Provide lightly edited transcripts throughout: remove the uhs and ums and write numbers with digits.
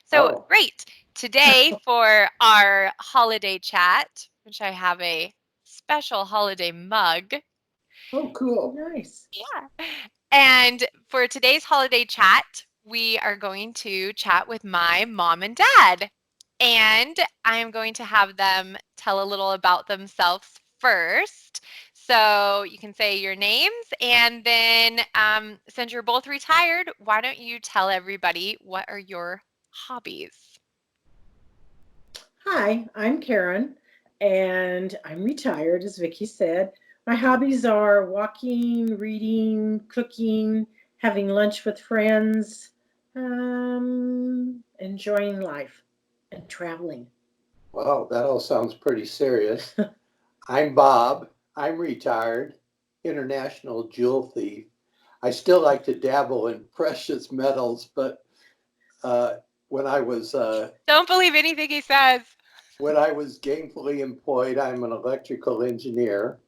So, Oh, great. Today, for our holiday chat, which I have a special holiday mug. oh, cool. Nice. Yeah. And for today's holiday chat, we are going to chat with my mom and dad. And I am going to have them tell a little about themselves first. So you can say your names, and then since you're both retired, why don't you tell everybody what are your hobbies? Hi, I'm Karen, and I'm retired, as Vicky said. My hobbies are walking, reading, cooking, having lunch with friends, enjoying life, and traveling. Well, that all sounds pretty serious. I'm Bob. I'm retired, international jewel thief. I still like to dabble in precious metals, but uh, when I was uh, Don't believe anything he says. when I was gainfully employed, I'm an electrical engineer,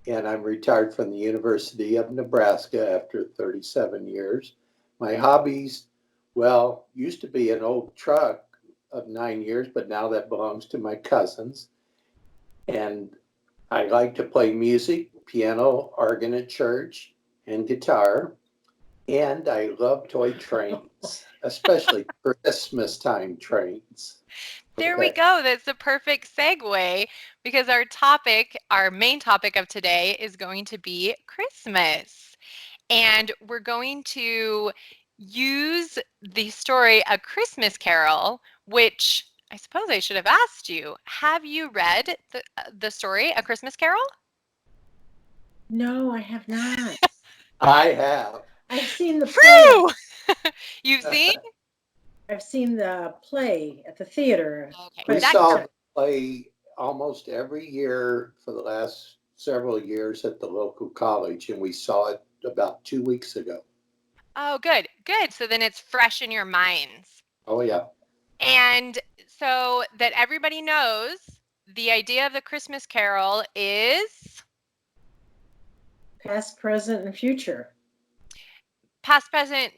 and I'm retired from the University of Nebraska after 37 years. My hobbies, well, used to be an old truck of 9 years, but now that belongs to my cousins. And I like to play music, piano, organ at church, and guitar. And I love toy trains, especially Christmas time trains. There we Okay. go. That's the perfect segue because our topic, our main topic of today is going to be Christmas. And we're going to use the story A Christmas Carol, which I suppose I should have asked you. Have you read the story A Christmas Carol? No, I have not. I have. I've seen the play. True. You've seen? I've seen the play at the theater Okay, We quite a that few saw times. the play almost every year for the last several years at the local college, and we saw it about 2 weeks ago. Oh, good. Good. So then it's fresh in your minds. Oh, yeah. And so that everybody knows, the idea of the Christmas Carol is Past, present, and future. past, present,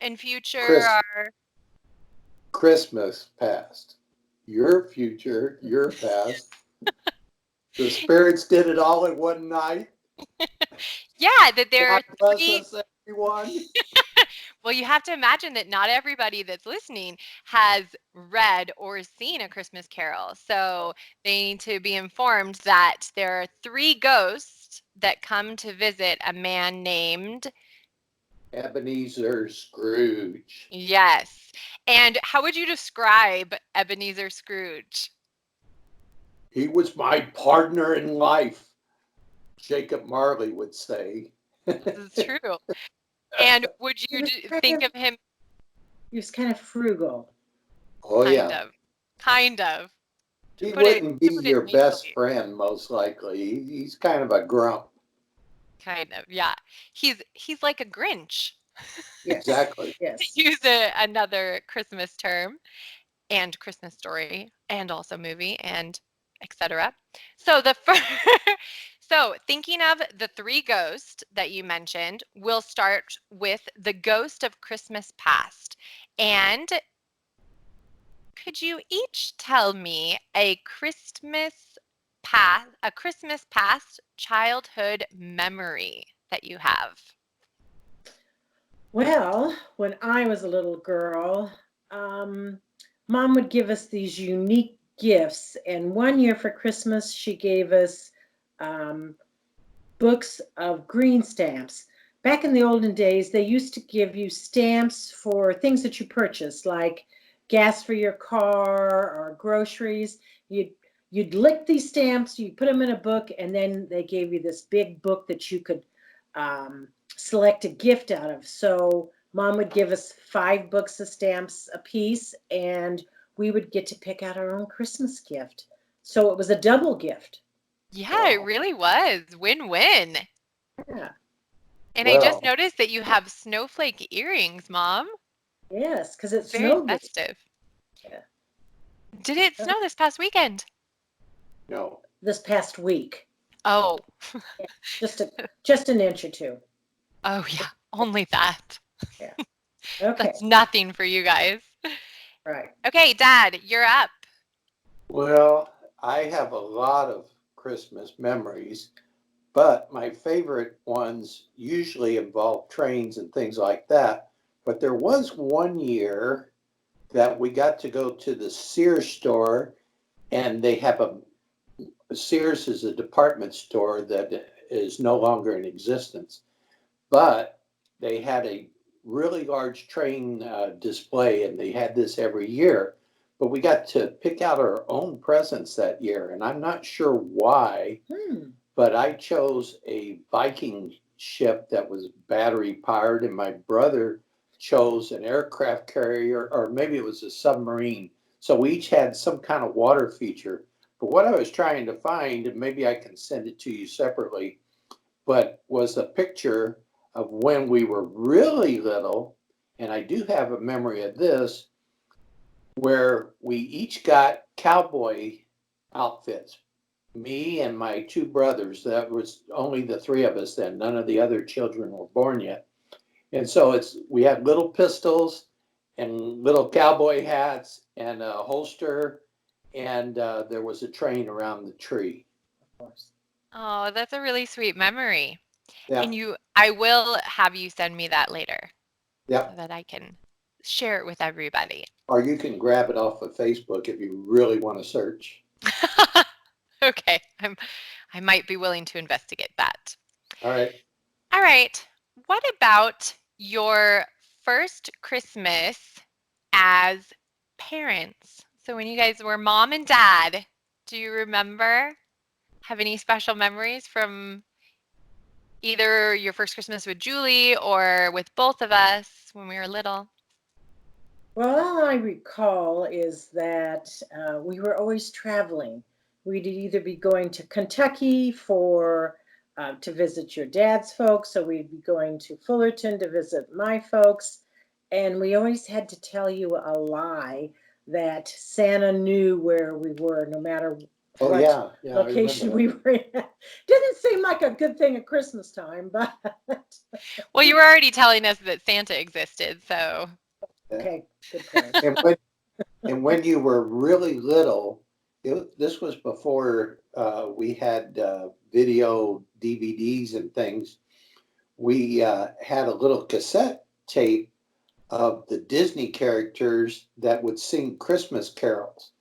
and future Chris, are Christmas past, your future, your past. The spirits did it all in one night. yeah, that there God are bless three. us, everyone. Well, you have to imagine that not everybody that's listening has read or seen A Christmas Carol. So they need to be informed that there are three ghosts that come to visit a man named. Ebenezer Scrooge. Yes. And how would you describe Ebenezer Scrooge? He was my partner in life, Jacob Marley would say. This is true. And would He you was kind think of of him he was kind of frugal. Oh, kind yeah. of, kind of, He wouldn't to be put it your best nicely? friend, most likely. He's kind of a grump. Kind of, yeah. He's like a Grinch, Yes. Exactly. to Yes. use another Christmas term, and Christmas story, and also movie, and etc. So the first, so thinking of the three ghosts that you mentioned, we'll start with the ghost of Christmas past. And could you each tell me a Christmas past childhood memory that you have? Well, when I was a little girl, um, Mom would give us these unique gifts. And one year for Christmas, she gave us um, books of green stamps. Back in the olden days, they used to give you stamps for things that you purchased, like gas for your car or groceries. You'd lick these stamps, you put them in a book, and then they gave you this big book that you could select a gift out of. So Mom would give us 5 books of stamps a piece, and we would get to pick out our own Christmas gift. So it was a double gift. Yeah, it Wow. really was. Win-win. Yeah. And I just Well, noticed that you have snowflake earrings, Mom. Yes, because it Very snowed this. festive. Yeah. Did it uh, snow this past weekend? no. this past week. Oh, Yeah, just an inch or two. oh yeah, only that. Yeah. Okay. That's nothing for you guys. Right. Okay, Dad, you're up. Well, I have a lot of Christmas memories, but my favorite ones usually involve trains and things like that. But there was one year that we got to go to the Sears store, and they have Sears is a department store that is no longer in existence, but they had a really large train display, and they had this every year. But we got to pick out our own presents that year, and I'm not sure why, but I chose a Viking ship that was battery powered, and my brother chose an aircraft carrier, or maybe it was a submarine. So we each had some kind of water feature. But what I was trying to find, and maybe I can send it to you separately, but was a picture of when we were really little. And I do have a memory of this, where we each got cowboy outfits. Me and my two brothers, that was only the three of us then, none of the other children were born yet. And so we had little pistols and little cowboy hats and a holster, and there was a train around the tree. Of course. Oh, that's a really sweet memory. Yeah, And I will have you send me that later yeah. so that I can share it with everybody. Or you can grab it off of Facebook if you really want to search. Okay, I might be willing to investigate that. All right. All right. What about your first Christmas as parents? So when you guys were mom and dad, do you remember? Have any special memories from either your first Christmas with Julie or with both of us when we were little? Well, all I recall is that we were always traveling. We'd either be going to Kentucky for to visit your dad's folks, or we'd be going to Fullerton to visit my folks, and we always had to tell you a lie that Santa knew where we were, no matter Oh, what yeah. Yeah, I remember location that. we were in. Didn't seem like a good thing at Christmas time, but Well, you were already telling us that Santa existed, so Yeah. okay, good point. And when you were really little, this was before we had video DVDs and things. We had a little cassette tape of the Disney characters that would sing Christmas carols.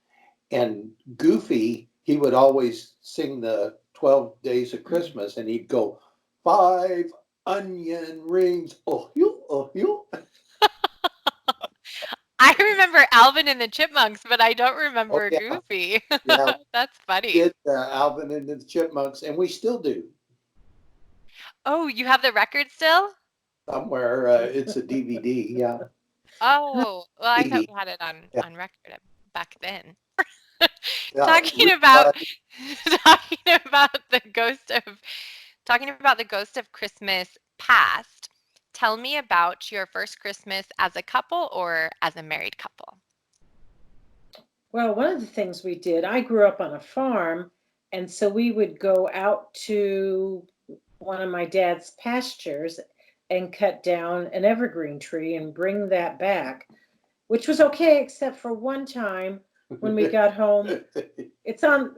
And Goofy, he would always sing the 12 Days of Christmas, and he'd go, 5 onion rings, oh, you. I remember Alvin and the Chipmunks, but I don't Oh, remember yeah. Goofy. Yeah, That's funny. did Alvin and the Chipmunks, and we still do. Oh, you have the record still? Somewhere it's a DVD. Yeah, Oh, well, I thought CD. we had it Yeah, on record back then. yeah. Talking about talking about the ghost of talking about the ghost of Christmas past. Tell me about your first Christmas as a couple or as a married couple. Well, one of the things we did, I grew up on a farm, and so we would go out to one of my dad's pastures and cut down an evergreen tree and bring that back, which was okay, except for one time when we got home.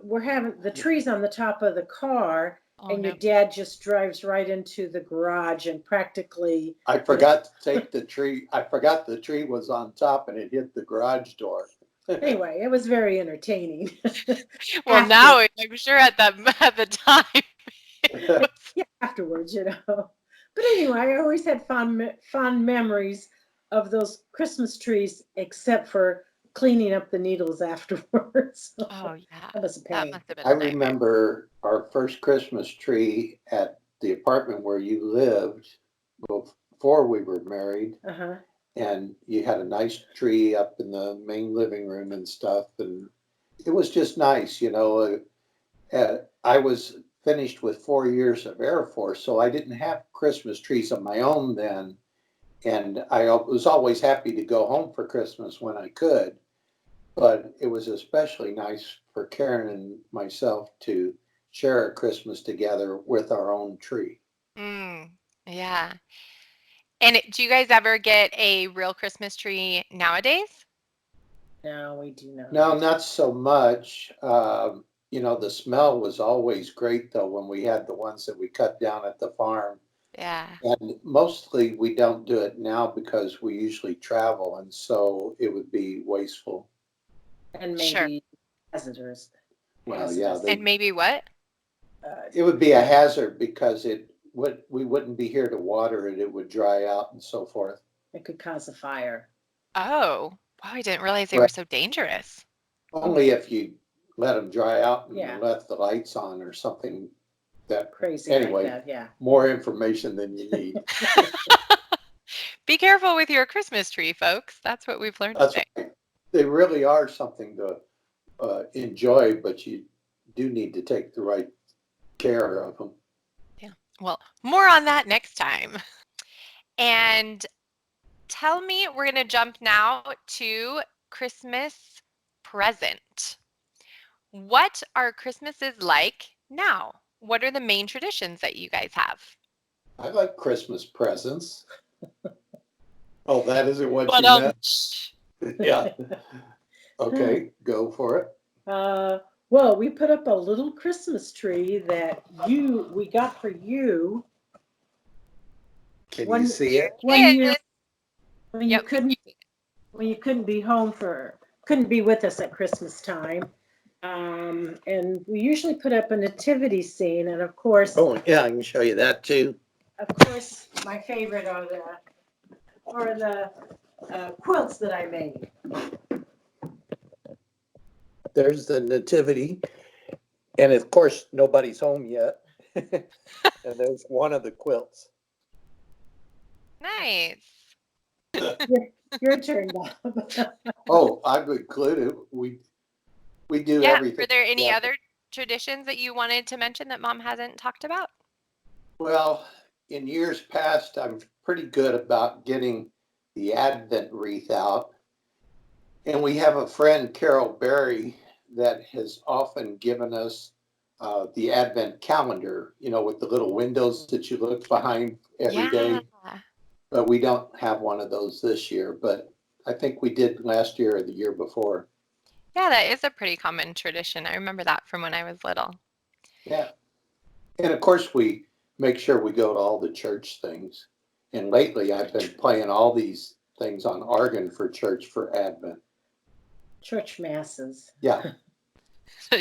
We're having the trees on the top of the car, Oh and your no. dad just drives right into the garage and practically, I forgot to take the tree. I forgot the tree was on top, and it hit the garage door. anyway, it was very entertaining. Well, After now I'm sure at the time. yeah, afterwards, But anyway, I always had fond memories of those Christmas trees, except for cleaning up the needles afterwards. Oh yeah, That was a that pain. must have been I a nightmare. remember our first Christmas tree at the apartment where you lived before we were married, Uh-huh. and you had a nice tree up in the main living room and stuff, and it was just nice. I was finished with 4 years of Air Force, so I didn't have Christmas trees of my own then. And I was always happy to go home for Christmas when I could. But it was especially nice for Karen and myself to share a Christmas together with our own tree. Mm, yeah. And do you guys ever get a real Christmas tree nowadays? No, we do not. No, not so much. The smell was always great though when we had the ones that we cut down at the farm. Yeah. And mostly we don't do it now because we usually travel, and so it would be wasteful. And Sure. maybe hazardous. Well, yeah, Hazardous. And maybe what? it would be a hazard because we wouldn't be here to water it. It would dry out and so forth. It could cause a fire. Oh, wow, I didn't realize they were Right. so dangerous. Only if you let them dry out and Yeah. left the lights on or something. That Crazy anyway, like that, yeah. more information than you need. Be careful with your Christmas tree, folks. That's what we've learned That's today. right. They really are something to enjoy, but you do need to take the right care of them. Yeah. Well, more on that next time. And tell me, we're going to jump now to Christmas present. What are Christmases like now? What are the main traditions that you guys have? I like Christmas presents. Oh, that isn't what But you meant? Yeah. Okay, go for it. Well, we put up a little Christmas tree that we got for you Can One- you see it? one And year when you yep. couldn't be couldn't be with us at Christmas time. And we usually put up a nativity scene, and of course, Oh, yeah, I can show you that too. my favorite are the quilts that I made. There's the nativity. And of course, nobody's home yet. And there's one of the quilts. Nice. Your turn, Bob. Oh, I've included, we do Yeah. everything. Were there any Yeah. other traditions that you wanted to mention that Mom hasn't talked about? Well, in years past, I'm pretty good about getting the Advent wreath out. And we have a friend, Carol Berry, that has often given us the Advent calendar, with the little windows that you look behind every day. Yeah. But we don't have one of those this year, but I think we did last year or the year before. Yeah, that is a pretty common tradition. I remember that from when I was little. Yeah. And of course, we make sure we go to all the church things. And lately, I've been playing all these things on organ for church for Advent. Church masses. Yeah.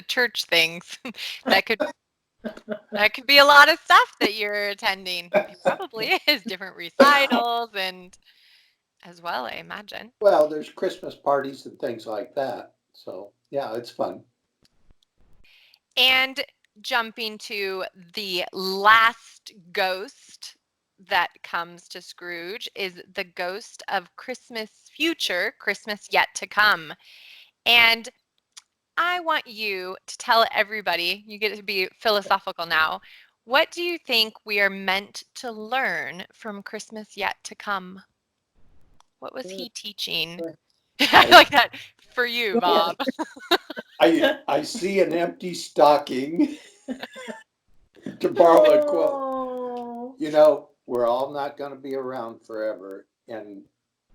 Church things. That could be a lot of stuff that you're attending. It probably is different recitals and as well, I imagine. Well, there's Christmas parties and things like that. So, yeah, it's fun. And jumping to the last ghost that comes to Scrooge is the ghost of Christmas future, Christmas yet to come. And I want you to tell everybody, you get to be philosophical now. What do you think we are meant to learn from Christmas yet to come? What was he teaching? I like that for you, Bob. I see an empty stocking, to borrow a quote. Oh. We're all not going to be around forever. And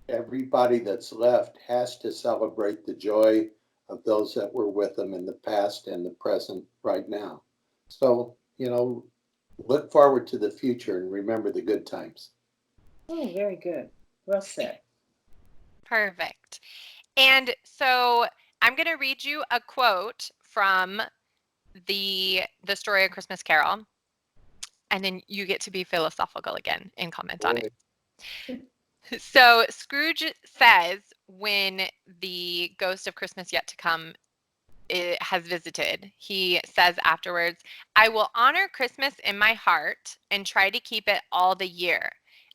everybody that's left has to celebrate the joy of those that were with them in the past and the present right now. So, look forward to the future and remember the good times. Oh, very good. Well said. Perfect. And so I'm going to read you a quote from the story of Christmas Carol, and then you get to be philosophical again and comment on it. So Scrooge says when the ghost of Christmas yet to come has visited, he says afterwards, I will honor Christmas in my heart and try to keep it all the year.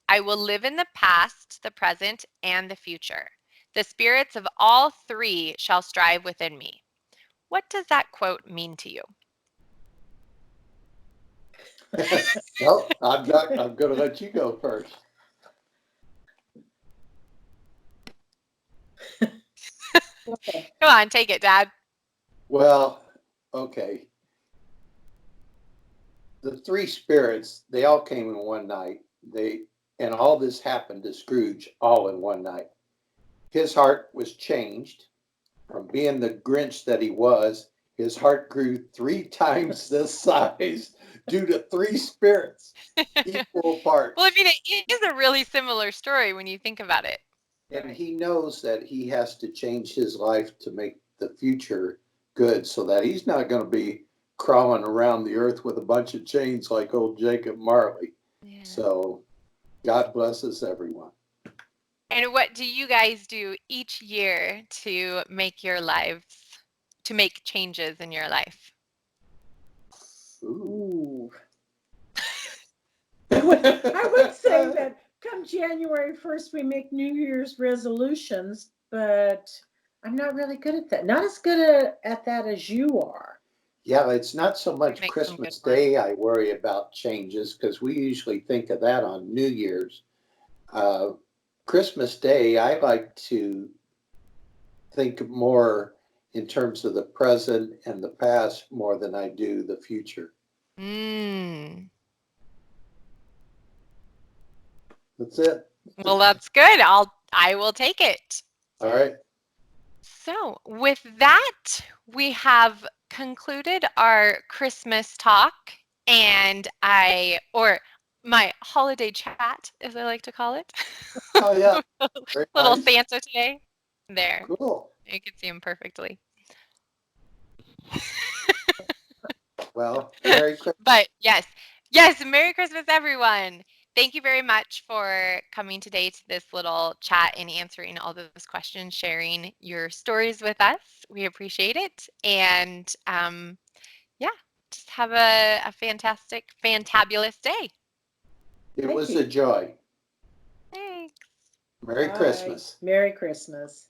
I will live in the past, the present, and the future. The spirits of all three shall strive within me. What does that quote mean to you? No, I'm going to let you go first. Okay. Come on, take it, Dad. Well, okay. The three spirits, they all came in one night. And all this happened to Scrooge all in one night. His heart was changed. from being the Grinch that he was, his heart grew 3 times this size due to 3 spirits, equal parts. Well, I mean, it is a really similar story when you think about it. And he knows that he has to change his life to make the future good, so that he's not going to be crawling around the earth with a bunch of chains like old Jacob Marley. Yeah. So God blesses everyone. And what do you guys do each year to make your lives, to make changes in your life? Ooh. I would say that come January 1st, we make New Year's resolutions, but I'm not really good at that. Not as good at that as you are. Yeah, it's not so much Make some good Christmas ones. Day I worry about changes, because we usually think of that on New Year's. Christmas Day, I like to think more in terms of the present and the past more than I do the future. Mm. That's it. Well, that's good. I will take it. All right. So, with that, we have concluded our Christmas talk and my holiday chat, as I like to call it. Oh, yeah. Very Little nice. Santa today. There. Cool. You can see him perfectly. Well, Merry Christmas. But yes, Merry Christmas, everyone. Thank you very much for coming today to this little chat and answering all those questions, sharing your stories with us. We appreciate it. And yeah, just have a fantastic, fantabulous day. It Thank was you. a joy. Thanks. Merry Bye. Christmas. Merry Christmas.